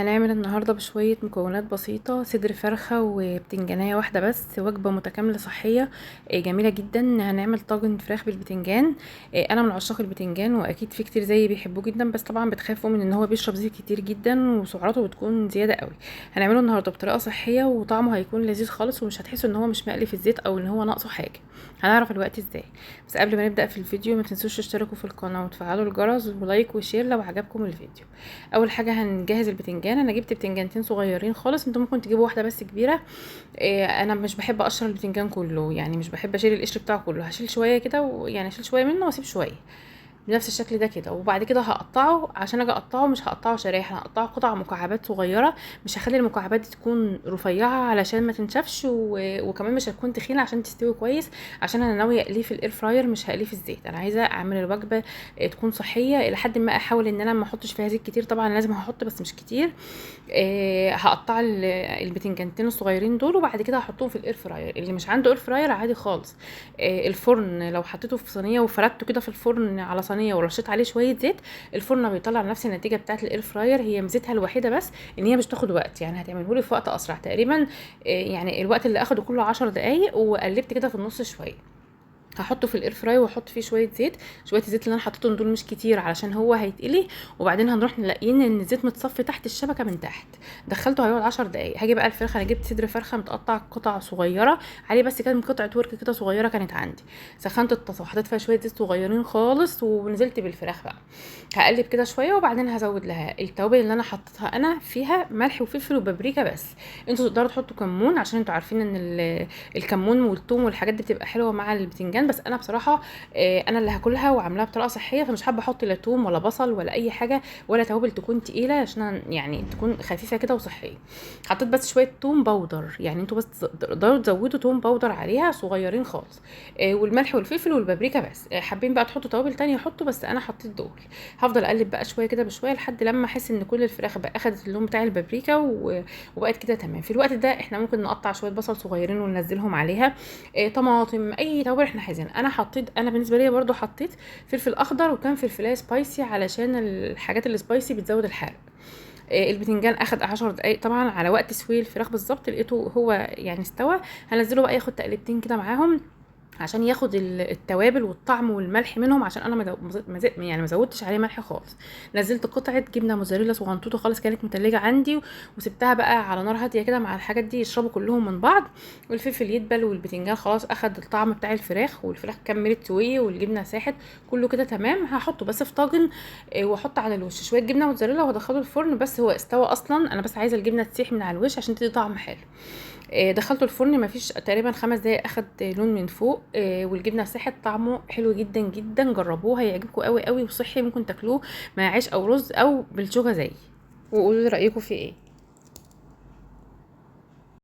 هنعمل النهاردة بشوية مكونات بسيطة صدر فرخة وبتنجانية واحدة بس، وجبة متكاملة صحية جميلة جدا. هنعمل طاجن فراخ بالبتنجان. انا من عشاق البتنجان، واكيد في كتير زيي بيحبوه جدا، بس طبعا بتخافوا من ان هو بيشرب زيت كتير جدا وسعراته بتكون زيادة قوي. هنعمله النهاردة بطريقة صحية وطعمه هيكون لذيذ خالص، ومش هتحسوا ان هو مش مقلي في الزيت او ان هو ناقصه حاجة. هنعرف الوقت ازاي. بس قبل ما نبدأ في الفيديو ما تنسوش تشتركوا في القناة وتفعلوا الجرس ولايك وشير لو عجبكم الفيديو. اول حاجه هنجهز البتنجان. انا جبت بتنجانتين صغيرين خالص، انتوا ممكن تجيبوا واحده بس كبيره. انا مش بحب اقشر البتنجان كله، يعني مش بحب اشيل القشر بتاعه كله، هشيل شويه كده ويعني اشيل شويه منه واسيب شويه بنفس الشكل ده كده. وبعد كده هقطعه، عشان اجي اقطعه مش هقطعه شرايح، انا هقطعه قطع مكعبات صغيره. مش هخلي المكعبات دي تكون رفيعه علشان ما تنشفش وكمان مش هتكون تخينه عشان تستوي كويس، عشان انا ناويه اقليه في الاير فراير مش هقليه في الزيت. انا عايزه اعمل الوجبه تكون صحيه الى حد ما، احاول ان انا ما احطش فيها زيت كتير، طبعا لازم هحط بس مش كتير. هقطع البتنجانتين الصغيرين دول، وبعد كده هحطهم في الاير فراير. اللي مش عنده اير فراير عادي خالص، الفرن لو حطيته في صينيه وفردته كده في الفرن على صينيه ورشيت عليه شويه زيت، الفرن بيطلع نفس النتيجه بتاعه الاير فراير. هي ميزتها الوحيده بس ان هي مش تاخد وقت، يعني هتعمله لي في وقت اسرع تقريبا. يعني الوقت اللي اخده كله 10 دقايق، وقلبت كده في النص شويه. هحطه في الاير فراي واحط فيه شويه زيت. شويه الزيت اللي انا حطيتهم دول مش كتير علشان هو هيتقلي، وبعدين هنروح نلاقيين ان الزيت متصفي تحت الشبكه من تحت. دخلته هيقعد 10 دقايق. هاجي بقى الفراخ، انا جبت صدر فرخه متقطع قطع صغيره عليه، بس كان قطعه ورك كده صغيره كانت عندي. سخنت الطاسه وحطيت فيها شويه زيت صغيرين خالص، ونزلت بالفراخ بقى. هقلب كده شويه، وبعدين هزود لها التوابل اللي انا حطيتها. انا فيها ملح وفلفل وبابريكا بس. انتوا تقدروا تحطوا كمون، عشان انتوا عارفين ان الكمون والثوم والحاجات دي بتبقى حلوه مع البتنجان، بس انا بصراحه انا اللي هاكلها وعاملاها بطريقه صحيه، فمش حابه احط لا ثوم ولا بصل ولا اي حاجه، ولا توابل تكون تقيله، عشان يعني تكون خفيفه كده وصحيه. حطيت بس شويه ثوم باودر، يعني انتوا بس تقدروا تزودوا ثوم باودر عليها صغيرين خالص. والملح والفلفل والبابريكا بس. حابين بقى تحطوا توابل تانية حطوا، بس انا حطيت دول. هفضل اقلب بقى شويه كده بشويه لحد لما احس ان كل الفراخ بقى اخدت اللون بتاع البابريكا وبقت كده تمام. في الوقت ده احنا ممكن نقطع شويه بصل صغيرين وننزلهم عليها. طماطم، اي توابل احنا عايزين. انا بالنسبه لي برضو حطيت فلفل اخضر، وكان فلفلايه سبايسي علشان الحاجات السبايسي بتزود الحرق. البتنجان اخد 10 دقايق طبعا على وقت سوي الفراخ بالظبط، لقيته هو يعني استوى. هنزله بقى ياخد تقلبتين كده معاهم عشان ياخد التوابل والطعم والملح منهم، عشان انا يعني ما زودتش عليه ملح خالص. نزلت قطعه جبنه موزاريلا صغنطوطه خالص كانت متلجه عندي، وسبتها بقى على نار هاديه كده مع الحاجات دي يشربوا كلهم من بعض. والفلفل يدبل، والبتنجان خلاص اخد الطعم بتاع الفراخ، والفراخ كملت سويه، والجبنه ساحت. كله كده تمام. هحطه بس في طاجن، واحط على الوش شويه جبنه موزاريلا وهدخله الفرن. بس هو استوى اصلا، انا بس عايزه الجبنه تسيح من على الوش عشان تدي طعم حلو. دخلته الفرن مفيش تقريبا 5 دقايق، اخد لون من فوق. والجبنه ساحت، طعمه حلو جدا جدا. جربوه هيعجبكم قوي قوي، وصحي، ممكن تاكلوه مع عيش او رز او بالشوكه زي. وقولوا لي رايكم فيه ايه.